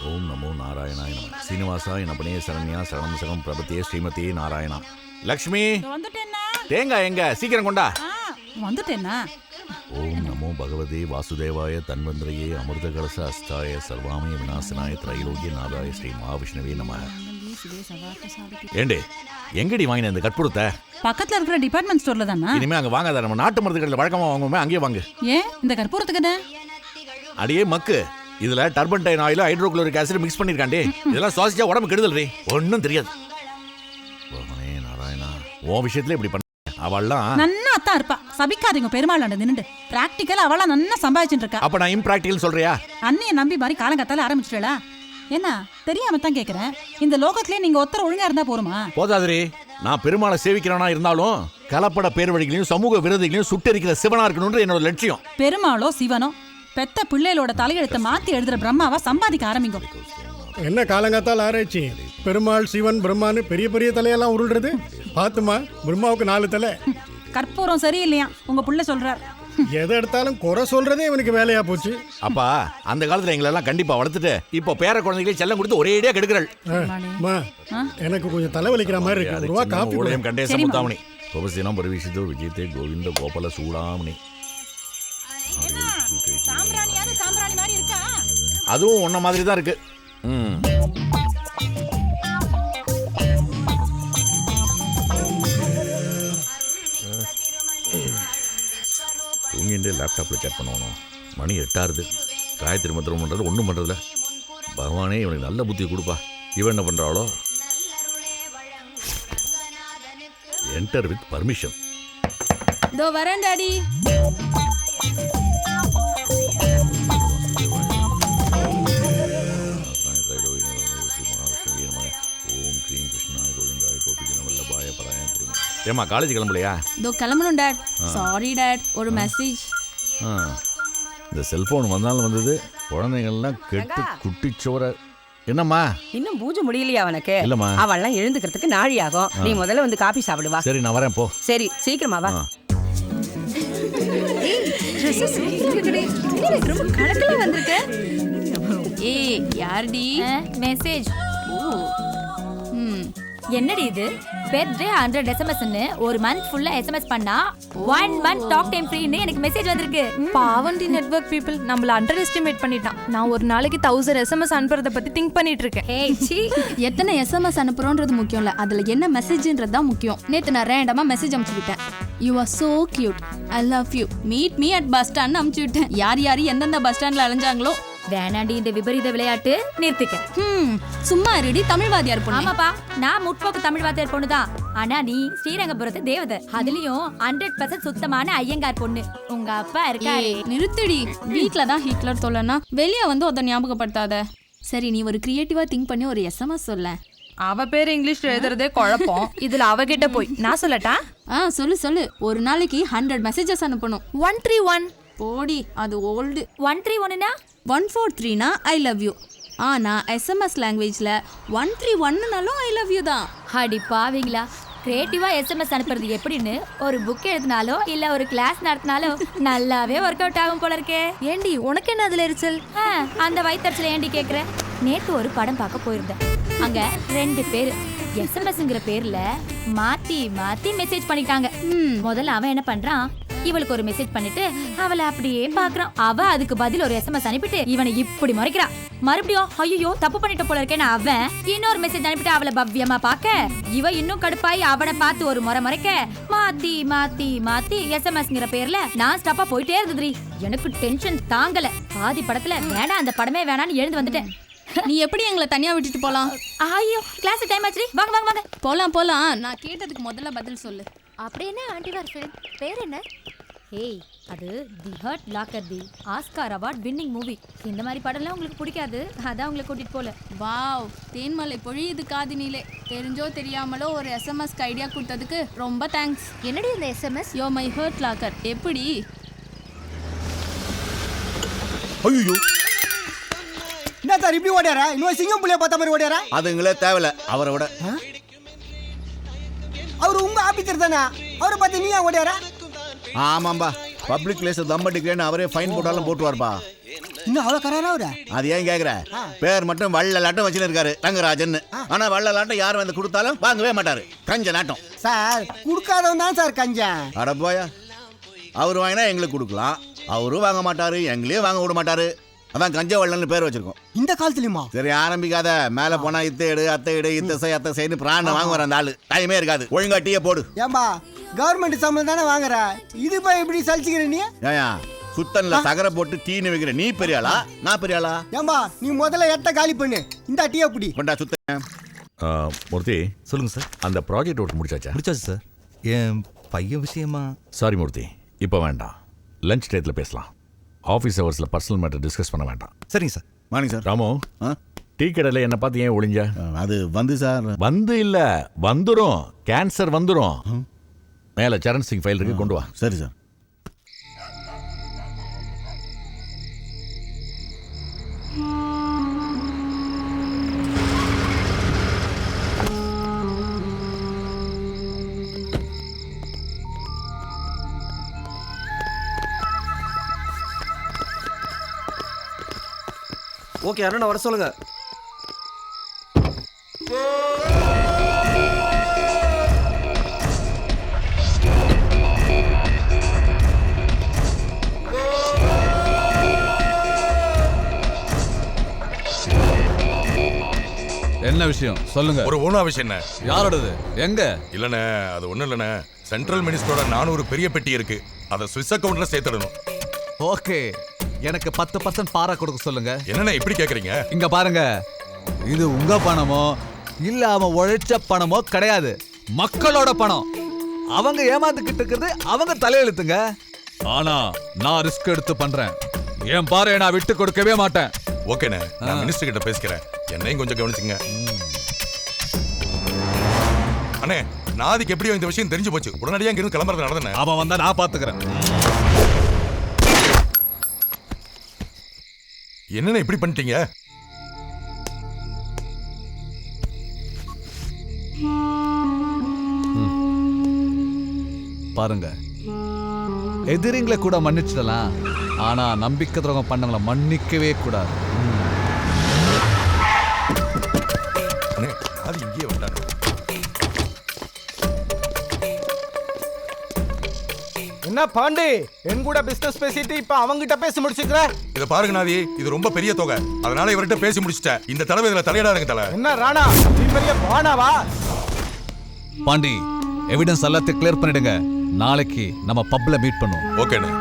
ஓம் நமோ நாராயணாய நம. சீனிவாசாய நபனே சரண்யா சரணம் சரணம் பிரபத்தே ஸ்ரீமதி நாராயணா. லக்ஷ்மி தேங்காய் எங்க சீக்கிரம் கொண்டா. வந்துட்டேன்னா. ஓம் நமோ பகவதே வாசுதேவாய தன்வந்திரையே அமிர்த கலச அஸ்தாய சர்வாமய விநாசனாய திரைலோக்கிய நாதாய ஸ்ரீ மகாவிஷ்ணுவே நம. ஏண்டே எங்கடி வாங்கின இந்த கற்பூரத்தை? பக்கத்துல இருக்கிற டிபார்ட்மெண்ட் ஸ்டோர்ல தானா? இனிமே அங்க வாங்காத, நம்ம நாட்டு மருந்து கடையில் வழக்கமா வாங்குவோமே அங்கேயே வாங்கு. ஏன் இந்த கற்பூரத்துக்கு என்ன? அடியே மக்கு, இதுல turpentine oil hydrochloric acid mix பண்ணிருக்காண்டே. இதெல்லாம் சுவாசிச்சா உடம்பு கெடுதல் ரே, ஒன்னும் தெரியாது. நாராயணா, உன் விஷயத்துல இப்படி பண்ண அவள்லாம் நன்னா அத்தான் இருப்பா. சபிக்காதீங்க பெருமாள் நின்னுட்டு. பிராக்டிக்கல் அவளா நன்னா சம்பாதிச்சுட்டு இருக்கா. அப்ப நான் இம்பிராக்டிகல் சொல்றியா? அண்ணிய நம்பி மாதிரி காலங்கத்தால ஆரம்பிச்சிட்டா. என்ன தெரியாம தான் கேக்குறேன். இந்த லோகத்திலே நீங்க ஒருத்தர் ஒழுங்கா இருந்தா போருமா? போதாதிரி, நான் பெருமாளை சேவிக்கிறவனா இருந்தாலும் கலப்பட பேர் வழிகளையும் சமூக விரோதிகளையும் சுட்டரிக்கிற சிவனா இருக்கணும்னு என்னோட லட்சியம். பெருமாளோ சிவனோ பெத்த பிள்ளைகளோட தலையெழுத்தை மாத்தி எழுதுற பிரம்மாவா சம்பாதிக்க ஆரம்பிங்க. என்ன காலங்காத்தால் ஆராய்ச்சி? பெருமாள் சிவன் பிரம்மான்னு பெரிய பெரிய தலையெல்லாம் உருள்றது பாத்துமா? பிரம்மாவுக்கு 4 தலை. கற்பூரம் சரியில்லையா உங்க புள்ள சொல்றார். எதை எடுத்தாலும் குறை சொல்றதே இவனுக்கு வேலையா போச்சு. அப்பா அந்த காலத்துல எங்களெல்லாம் கண்டிப்பா வளர்த்துட்டு இப்போ பேர குழந்தைகளை செல்லம் கொடுத்து ஒரேடியா கெடுக்கிறாள். எனக்கு கொஞ்சம் தலைவலிக்கிற மாதிரி இருக்கு. ஒரு ரூபா காப்பி உலகம் கண்டே சமுதாமணி உபசீனம் பரிவீசிதோ விஜயத்தே கோவிந்த கோபால சூடாமணி. அதுவும் உன்ன மாதிரி தான் இருக்கு. தூங்கிட்டு லேப்டாப்ல சேட் பண்ணணும். மணி 8 காயத்ரி மந்திரம் பண்றது ஒன்றும் பண்றதில்ல. பகவானே இவனுக்கு நல்ல புத்தி கொடுப்பா. இவன் என்ன பண்றாளோ? Enter with permission. இதோ வரேன் டாடி. ஏமா காலேஜ் கிளம்பலையா? இதோ கிளம்பணும் டாட். சாரி டாட், ஒரு மெசேஜ். இந்த செல்போன் வந்தாலும் வந்தது, குழந்தைங்கள்லாம் கெட்டு குட்டிச்சோர. என்னம்மா இன்னும் பூஜை முடியலையா அவனுக்கு? இல்லம்மா, அவள்லாம் எழுந்துக்கிறதுக்கு நாழி ஆகும். நீ முதல்ல வந்து காபி சாப்பிடுவா. சரி நான் வரேன் போ. சரி சீக்கிரமா வா. ரொம்ப கலக்கலா வந்திருக்க. ஏய் யார்டி? மெசேஜ். என்னடி இது? பெர் டே 100 SMS-ன்னு ஒரு மந்த் ஃபுல்லா SMS பண்ணா 1 month டாக் டைம் ஃப்ரீன்னு எனக்கு மெசேஜ் வந்திருக்கு. பாவண்டி நெட்வொர்க் பீப்புள் நம்மள அண்டர் எஸ்டிமேட் பண்ணிட்டான். நான் ஒரு நாளைக்கு 1000 SMS அனுப்புறத பத்தி திங்க் பண்ணிட்டு இருக்கேன். ஏய் சீ, எத்தனை SMS அனுப்புறோன்றது முக்கியம் இல்ல, அதுல என்ன மெசேஜ்ன்றது தான் முக்கியம். நேத்து நான் ரேண்டமா மெசேஜ் அனுப்பிச்சு விட்டேன். You are so cute, I love you, meet me at bus stand அனுப்பிச்சு விட்டேன். யார் எந்தெந்த பஸ் ஸ்டாண்ட்ல அலைஞ்சாங்களோ. வேணாண்டி இந்த விபரீத விளையாட்டு நிறுத்திக்க. சும்மா இருடி, தமிழ்வாதியார் பொண்ணு. ஆமாப்பா, நான் முற்போக்கு தமிழ்வாதியார் பொண்ணு தான். ஆனா நீ ஸ்ரீரங்கபுரத்து தேவதை, அதுலயும் 100% சுத்தமான ஐயங்கார் பொண்ணு. உங்க அப்பா இருக்காரு. நிறுத்திடி, வீட்ல தான் ஹிட்லர் சொல்லனா வெளியே வந்து அத ஞாபகப்படுத்தாத. சரி நீ ஒரு கிரியேட்டிவா திங்க் பண்ணி ஒரு SMS சொல்ல. அவ பேர் இங்கிலீஷ் எழுதுறதே குழப்பம். இதுல அவகிட்ட போய் நான் சொல்லட்டா? சொல்லு. ஒரு நாளைக்கு 100 மெசேஜஸ் அனுப்பணும். 131 போடி, அது ஓல்டு. 131னா 143னா ஐ லவ் யூ. ஆனா SMS லாங்குவேஜ்ல 131னாலும் ஐ லவ் யூ தான். அடி பாவீங்களா, கிரியேட்டிவா SMS அனுப்புறது எப்படின்னு ஒரு புக் எழுதினாலோ இல்ல ஒரு கிளாஸ் நடத்தினாலோ நல்லாவே ஒர்க் அவுட் ஆகும் போல இருக்கே. ஏண்டி உனக்கு என்ன அதுல எரிச்சல்? அந்த வயிற்றுல ஏண்டி கேக்குற? நேத்து ஒரு படம் பார்க்க போயிருந்தேன். அங்க 2 பேர் SMSங்கிற பேர்ல மாத்தி மெசேஜ் பண்ணிட்டாங்க. முதல்ல அவன் என்ன பண்றான், இவளுக்கு ஒரு மெசேஜ் பண்ணிட்டு அவளை அப்படியே பாக்குறான். அவ அதுக்கு பதில் ஒரு SMS அனுப்பிட்டு இவனை இப்படி முறைக்கிறா. மறுபடியும் ஐயோ தப்பு பண்ணிட்ட போல இருக்கேன்னு அவன் இன்னொரு மெசேஜ் அனுப்பிட்டு அவளை பவ்யமா பாக்க இவ இன்னும் கடுப்பாய் அவனை பார்த்து ஒரு முறைக்க மாத்தி SMSங்கிற பேர்ல நான் ஸ்டாப்பா போயிட்டே இருந்ததுரி. எனக்கு டென்ஷன் தாங்கல. பாதி படத்துல வேணா அந்த படமே வேணான்னு எழுந்து வந்துட்டேன். நீ எப்படி எங்களை தனியா விட்டுட்டு போலாம்? ஐயோ கிளாஸ் டைம் ஆச்சு, வாங்க போலாம். நான் கேட்டதுக்கு முதல்ல பதில் சொல்லு. அப்படி என்ன ஆண்டிவார் ஃபிலிம் பேர் என்ன? ஏய் அது தி ஹர்ட் லாக்கர், தி ஆஸ்கார் அவார்ட் வின்னிங் மூவி. இந்த மாதிரி படம்லாம் உங்களுக்கு பிடிக்காது, அதான் உங்களை கூட்டிட்டு போல. வாவ், தேன்மலை பொழியுது காதினிலே. தெரிஞ்சோ தெரியாமலோ ஒரு SMS ஐடியா கொடுத்ததுக்கு ரொம்ப தேங்க்ஸ். என்னடி இந்த SMS? Yo my hurt locker. எப்படி? ஐயோ என்ன சார் இப்படி ஓடியாரா? இன்னும் சிங்கம் புள்ளைய பார்த்த மாதிரி ஓடியாரா? அதுங்களே தேவையில்ல. அவரை விட அவரு உங்க ஆபீசர் தானே, அவரை பார்த்து நீ ஏன் ஓடியாரா? ஆமாம்பா, பப்ளிக் பிளேஸ் தம் அடிக்கிறேன்னு அவரே ஃபைன் போட்டாலும் போட்டுவார்ப்பா. இன்னும் அவ்வளோ கராரா அவரா? அது ஏன் கேக்குற? பேர் மட்டும் வள்ளலாட்டம் வச்சுன்னு இருக்காரு தங்கராஜன். ஆனா வள்ளலாட்டம் யார் வந்து கொடுத்தாலும் வாங்கவே மாட்டாரு. கஞ்ச நாட்டம். சார் கொடுக்காதவன் தான் சார் கஞ்சன். அட போயா, அவரு வாங்கினா எங்களுக்கு கொடுக்கலாம், அவரும் வாங்க மாட்டாரு, எங்களையும் வாங்க விட மாட்டாரு. அதான் கஞ்ச வள்ளல்னு பேர் வச்சிருக்கோம். இந்த காலத்துலயுமா? சரி ஆரம்பிக்காத. மேல போனா இத்த எடு அத்தை எடு இத்த செய்யு பிராண வாங்க வர அந்த ஆளு டைமே இருக்காது. ஒழுங்கா டீயை போடு. ஏம்பா கவர்மெண்ட் சம்பளம் தானே வாங்குற, இது போய் எப்படி சலிச்சுக்கிற நீ? ஏயா சுத்தன்ல சகரை போட்டு டீன்னு வைக்கிற நீ பெரியாளா நான் பெரியாளா? ஏம்பா நீ முதல்ல எட்ட காலி பண்ணு, இந்த டீயை பிடி. கொண்டா சுத்த. மூர்த்தி, சொல்லுங்க சார். அந்த ப்ராஜெக்ட் ஒர்க் முடிச்சாச்சா? முடிச்சாச்சு சார். என் பையன் விஷயமா? சாரி மூர்த்தி, இப்போ வேண்டாம். லஞ்ச் டயத்தில் பேசலாம். ஆஃபீஸ் ஹவர்ஸில் பர்சனல் மேட்டர் டிஸ்கஸ் பண்ண வேண்டாம். சரிங்க sir. Morning sir. Ramu, tea கடையில் என்ன பார்த்து ஏன் ஒளிஞ்ச? அது வந்து சார். வந்து இல்ல, வந்துரும். கேன்சர் வந்துரும். மேல சரண் சிங் ஃபைல் இருக்கு, கொண்டு வா. சரி சார். ஓகே அருணா வர சொல்லுங்க. என்ன விஷயம் சொல்லுங்க. ஒரு ஓனா விஷயம் என்ன? யாரோடது? எங்க? இல்லண்ணே, அது ஒண்ணும் இல்லண்ணே. சென்ட்ரல் மினிஸ்டரோட 400 பெரிய பெட்டி இருக்கு, அதை ஸ்விஸ் அக்கவுண்ட்ல சேர்த்துடணும். ஓகே, எனக்கு 10% பாரா கொடுக்க சொல்லுங்க. என்னண்ணே இப்படி கேக்குறீங்க? இங்க பாருங்க, இது உங்க பணமோ இல்ல அவன் உழைச்ச பணமோ கிடையாது, மக்களோட பணம். அவங்க ஏமாந்துக்கிட்டு இருக்கிறது அவங்க தலையெழுத்துங்க. ஆனா நான் ரிஸ்க் எடுத்து பண்றேன். என் பாரு நான் விட்டு கொடுக்கவே மாட்டேன். ஓகேண்ணே, நான் மினிஸ்டர் கிட்ட பேசிக்கிறேன். என்னையும் கொஞ்சம் கவனிச்சுங்க. அண்ணே, நாதிக்கு எப்படியோ இந்த விஷயம் தெரிஞ்சு போச்சு. உடனடியாக இங்கிருந்து கிளம்புறது நடந்தேன். அவன் வந்தா நான் பாத்துக்கிறேன். என்னண்ணே இப்படி பண்ணிட்டீங்க? பாருங்க, எதிரிங்களை கூட மன்னிச்சிடலாம், ஆனா நம்பிக்கை துரோகம் பண்ணவங்களை மன்னிக்கவே கூடாது. அது இங்கேயே வந்தாங்க. என்ன பாண்டி, என் கூட பிசினஸ் பேசிட்டு இப்ப அவங்கிட்ட பேசி முடிச்சுக்கிற? இத பாருங்க நாதி, இது ரொம்ப பெரிய தொகை, அதனால இவர்கிட்ட பேசி முடிச்சிட்டேன். இந்த தடவை இதுல தலையிடாதுங்க தலை. என்ன ராணா, நீ பெரிய பானாவா? பாண்டி, எவிடன்ஸ் எல்லாத்தையும் கிளியர் பண்ணிடுங்க. நாளைக்கு நம்ம பப்ல மீட் பண்ணுவோம். ஓகேண்ணே.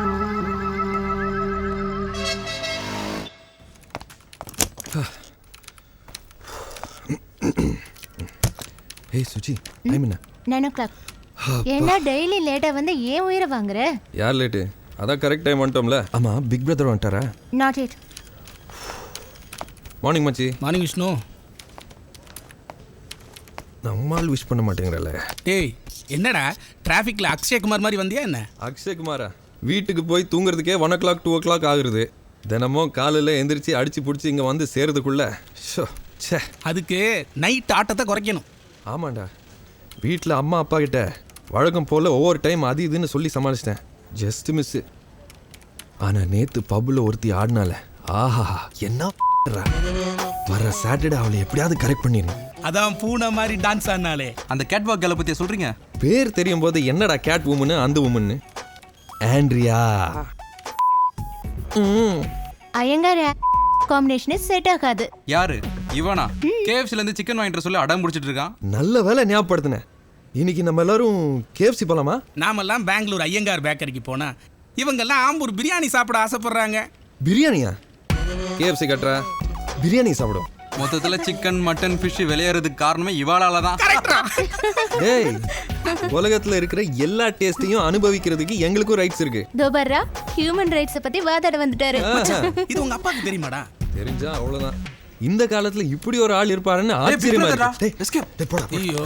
ஏய் சுச்சி, டைம் என்ன? 9 o'clock. என்ன டெய்லி லேட்டா வந்து ஏன் உயிரை வாங்குற? யார் லேட்டு? அதான் கரெக்ட் டைம் வந்துட்டோம்ல. ஆமா, பிக் பிரதர் வந்துட்டாரா? Not it. மார்னிங் மச்சி. மார்னிங் விஷ்ணு. நம்மால் விஷ் பண்ண மாட்டேங்கிறல. டேய் என்னடா டிராஃபிக்ல அக்ஷயகுமார் மாதிரி வந்தியா என்ன? அக்ஷயகுமாரா? வீட்டுக்கு போய் தூங்குறதுக்கே 1 o'clock 2 o'clock ஆகுது. தினமும் காலையில் எந்திரிச்சு அடிச்சு பிடிச்சி இங்கே வந்து சேர்றதுக்குள்ள ச்சே. அதுக்கு நைட் ஆட்டத்தை குறைக்கணும். ஆமாண்டா, வீட்டில் அம்மா அப்பா கிட்ட வழக்கம் போல் ஒவ்வொரு டைம் அது இதுன்னு சொல்லி சமாளிச்சிட்டேன். Just miss. ஆனால் நேற்று பப்பில் ஒருத்தி ஆடினால, ஆஹா என்ன வர சாட்டர்டே அவளை எப்படியாவது கரெக்ட் பண்ணிடணும். அதான் பூனை மாதிரி டான்ஸ் ஆனாலே. அந்த கேட் வாக் கேர்ளை பத்தி சொல்றீங்க? பேர் தெரியும் போது என்னடா கேட் உமனு அந்த உமன்னு. ஆண்ட்ரியா. ஐயங்கார் காம்பினேஷன் செட் ஆகாது. யாரு இவனா? கேஎஃப்சில இருந்து சிக்கன் வாங்கிட்டு சொல்லி அடம் முடிச்சிட்டு இருக்கான். நல்ல வேலை ஞாபகப்படுத்தினேன். இன்னைக்கு நம்ம எல்லாரும் கேஎஃப்சி போலாமா? நாமெல்லாம் பெங்களூர் ஐயங்கார் பேக்கரிக்கு போனா இவங்கெல்லாம் ஆம்பூர் பிரியாணி சாப்பிட ஆசைப்படுறாங்க. பிரியாணியா? கேஎஃப்சி கட்டுறா, பிரியாணி சாப்பிடும். மொத்தத்துல சிக்கன் மட்டன் ஃபிஷ் விளையாடுறதுக்கு காரணமே இவாளால தான். டேய், உலகத்துல இருக்கிற எல்லா டேஸ்டையும் அனுபவிக்கிறதுக்கு எங்களுக்கும் ரைட்ஸ் இருக்கு. தோபர்ரா ஹியூமன் ரைட்ஸ் பத்தி வாதாட வந்துட்டாரு. இது உங்க அப்பாக்கு தெரியுமாடா? தெரிஞ்சா அவ்வளவுதான். இந்த காலத்துல இப்படி ஒரு ஆள் இருப்பாருன்னு ஆச்சரியமா இருக்கு. டேய் போடா. ஐயோ,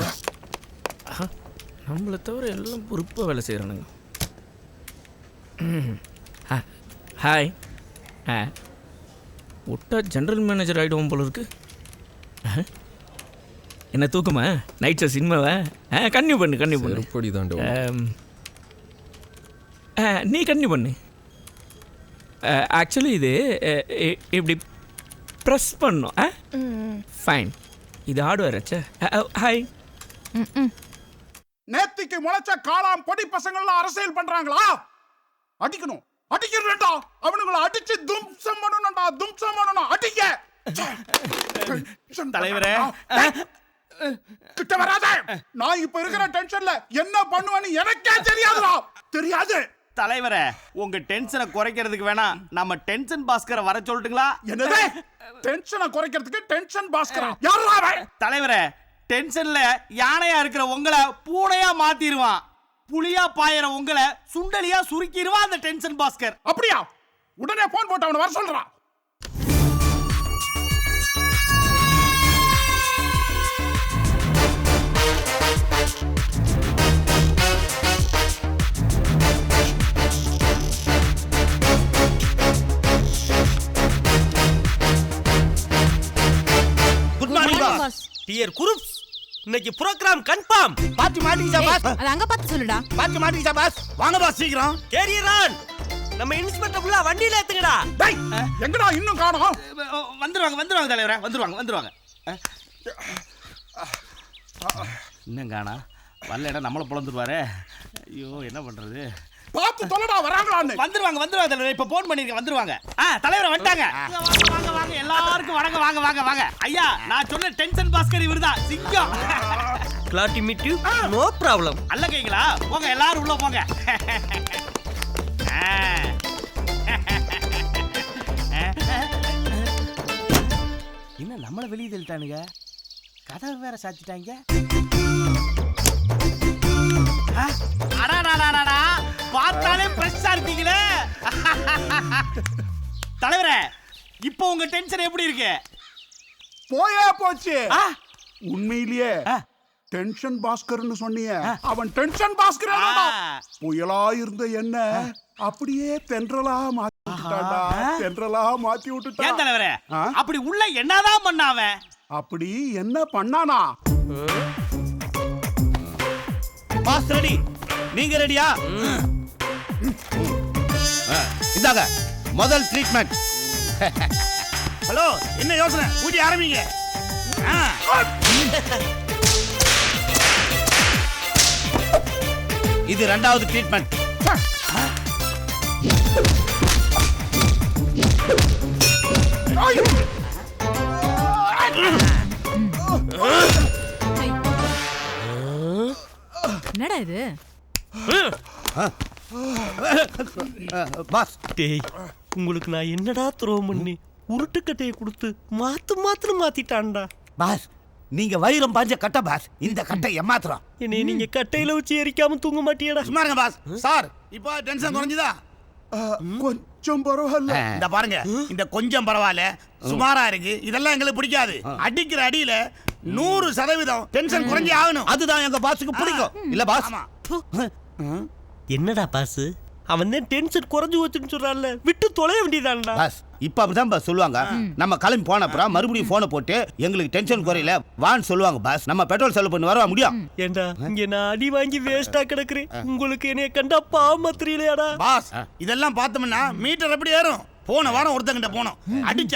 நம்மளை தவிர எல்லாம் பொறுப்பா வேலை செய்யறானுங்க. ஹாய். விட்டா ஜெனரல் மேனேஜர் ஆகிடுவோம் போல இருக்கு. என்ன தூக்கமா? Night show சினிமாவா? கன்னியூ பண்ணு. எப்படி தான் நீ கன்னியூ பண்ணு. ஆக்சுவலி இது இப்படி ப்ரெஸ் பண்ணும். ஃபைன். இது ஹார்ட்வேர் ஆச்சே. ஹாய். நேத்திக்கு முளைச்ச காளாம் பொடி பசங்கள்லாம் அரசியல் பண்றாங்களா? அடிக்கணும், அடிக்கிறா, அவனுங்களை அடிச்சு தும்சம் பண்ணணும்டா, தும்சம் பண்ணணும், அடிக்க. தலைவரே கிட்ட வராத. நான் இப்ப இருக்கிற டென்ஷன்ல என்ன பண்ணுவேன்னு எனக்கே தெரியாதுடா. தெரியாது. தலைவரே, உங்க டென்ஷனை குறைக்கிறதுக்கு வேணா நம்ம டென்ஷன் பாஸ்கரை வர சொல்லட்டுங்களா? என்னது? டென்ஷனை குறைக்கிறதுக்கு டென்ஷன் பாஸ்கரா? யாரா அவன்? தலைவரே, டென்ஷன்ல யானையா இருக்கிற உங்களை பூனையா மாத்திடுவான், புலியா பாயிற உங்களை சுண்டலியா சுருக்கிடுவான் அந்த டென்ஷன் பாஸ்கர். அப்படியா? உடனே போன் போட்டு அவனை வர சொல்றான். Good morning boss. Dear groups, இன்னைக்கு ப்ரோகிராம் கன்ஃபார்ம். பாத்து மாட்டீங்க பாஸ். அது அங்க பார்த்து சொல்லுடா. பாத்து மாட்டீங்க பாஸ். வாங்க பாஸ் சீக்கிரம். Carrier on. நம்ம இன்ஸ்பெக்டர் ஃபுல்லா வண்டியில ஏத்துங்கடா. டேய், எங்கடா இன்னும் காணோம்? வந்துருவாங்க தலைவரே, வந்துருவாங்க. இன்னும் காணா வரல, இடம் நம்மள புலந்துருவாரு. ஐயோ, என்ன பண்றது? பாத்து தொலைடா, வராங்களான்னு. வந்துருவாங்க தலைவரே, இப்ப போன் பண்ணிருக்கேன், வந்துருவாங்க. தலைவரே வந்துட்டாங்க. வாங்க எல்லாருக்கும் வணக்கம். வாங்க. ஐயா, நான் சொன்ன டென்ஷன் பாஸ்கர் இவர்தான், சிங்கம். glad to meet you. No problem. அல்ல கேங்களா? போங்க எல்லாரும் உள்ள போங்க. என்ன நம்மள வெளியே தள்ளிட்டானுங்க? கதவை வேற சாத்திட்டாங்க. அடாடாடாடா, பார்த்தாலே ஃப்ரெஷ்ஷா இருக்கீங்களே. தலைவரே, இப்போ உங்க டென்ஷன் எப்படி இருக்கு? போயே போச்சு. உண்மையிலேயே டென்ஷன் பாஸ்கர்னு சொன்னீங்க. அவன் டென்ஷன் பாஸ்கர் இல்லடா. புயலா இருந்த என்ன அப்படியே தென்றலா மாத்தி விட்டுட்டாடா. தென்றலா மாத்தி விட்டுட்டா. ஏன் தலைவரே, அப்படி உள்ள என்னதான் பண்ணாவன்? அப்படி என்ன பண்ணானா? பாஸ் ரெடி, நீங்க ரெடியா? இந்தாங்க முதல் ட்ரீட்மெண்ட். ஹலோ, என்ன யோசனை? ஊதி ஆரம்பிங்க. இது இரண்டாவது ட்ரீட்மெண்ட். என்னடா இது? பாஸ், டேய், உங்களுக்கு நான் என்னடா துரோகம் பண்ணி உருட்டுக்கட்டையை கொடுத்து மாத்திட்டான்டா. பாஸ், நீங்க வைரம் பாஞ்ச கட்ட பாஸ். இந்த கட்டை ஏமாத்துறோம். என்னை நீங்க கட்டையில வச்சு எரிக்காம தூங்க மாட்டியடா. சும்மா இருங்க பாஸ். சார், இப்போ டென்ஷன் குறைஞ்சுதா? கொஞ்சம் பரவாயில்ல. இந்த பாருங்க, இந்த கொஞ்சம் பரவாயில்ல, சுமாரா இருக்கு. இதெல்லாம் எங்களுக்கு பிடிக்காது. அடிக்கிற அடியில 100% டென்ஷன் குறைஞ்சே ஆகணும். அதுதான் எங்க பாஸுக்கு பிடிக்கும். இல்ல பாஸ்? என்னடா பாஸ், அவன் தான் டென்ஷன் குறைஞ்சு வச்சுன்னு சொல்றான்ல, விட்டு தொலைய வேண்டியதான்டா. பாஸ், இப்ப அப்படிதான் பாஸ் சொல்லுவாங்க. நம்ம கிளம்பி போன அப்புறம் மறுபடியும் போனை போட்டு எங்களுக்கு டென்ஷன் குறையில வான்னு சொல்லுவாங்க பாஸ். நம்ம பெட்ரோல் செலவு பண்ணி வர முடியும். ஏண்டா, இங்க நான் அடி வாங்கி வேஸ்டா கிடக்குறேன். உங்களுக்கு என்னைய கண்டா பாவமா தெரியலையாடா? பாஸ், இதெல்லாம் பார்த்தோம்னா மீட்டர் எப்படி ஏறும்? போன வாரம் ஒருத்தங்கிட்ட போனோம், அடிக்கு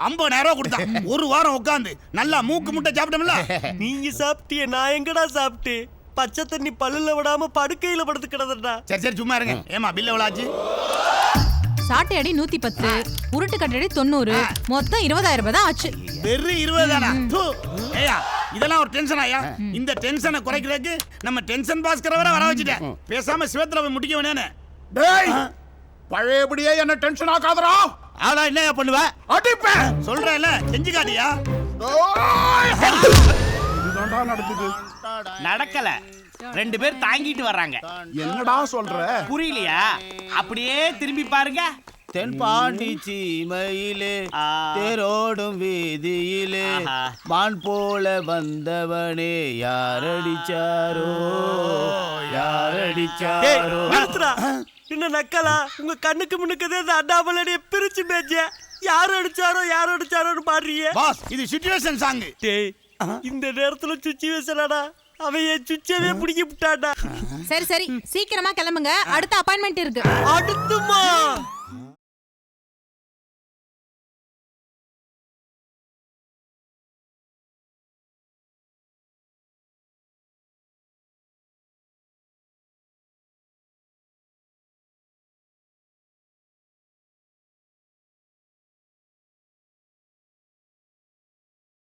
50,000 ரூபாய் கொடுத்தான். ஒரு வாரம் உட்காந்து நல்லா மூக்கு முட்டை சாப்பிட்டோம்ல. நீங்க சாப்பிட்டிய, நான் எங்கடா சாப்பிட்டேன்? பச்சை தண்ணி பல்லுல விடாம படுக்கையில படுத்து கிடந்தா. சரி சும்மா இருங்க. ஏமா பில் எவ்வளவு ஆச்சு? சாட்டை அடி 110, உருட்டு கட்டடி 90, மொத்தம் 20,000 ரூபாய் தான் ஆச்சு. வெறும் 20 தானா? ஏயா, இதெல்லாம் ஒரு டென்ஷன் ஆயா? இந்த டென்ஷனை குறைக்கிறதுக்கு நம்ம டென்ஷன் பாஸ்கரை வர வச்சுட்டேன். பேசாம சிவத்துல போய் முடிக்க வேணானே. டேய், பழையபடியே என்ன டென்ஷன் ஆகாதடா. ஆனா என்ன பண்ணுவ? அடிப்பேன். சொல்றேன்ல, செஞ்சு காட்டியா? இதுதான்டா நடக்குது. நடக்கல, 2 பேர் தாங்கிட்டு வர்றாங்க. என்னடா சொல்ற? புரியலையா? அப்படியே திரும்பி பாருங்க. தென்பாண்டி சீமையிலே தேரோடும் வீதியிலே மான் போல வந்தவனே யாரடிச்சாரோ யாரடிச்சாரோ. என்ன நக்கலா? உங்க கண்ணுக்கு முன்னுக்குதே அந்த அண்ணாமலையை பிரிச்சு மேய்ச்ச. யார் அடிச்சாரோன்னு பாடுறீங்க. பாஸ், இது சிச்சுவேஷன் சாங். டேய், இந்த நேரத்துல சிச்சுவேஷனாடா? அவன் என் சுச்சவே பிடிக்க விட்டாடா. சரி சீக்கிரமா கிளம்புங்க, அடுத்த அப்பாயின்மெண்ட் இருக்கு. அடுத்துமா?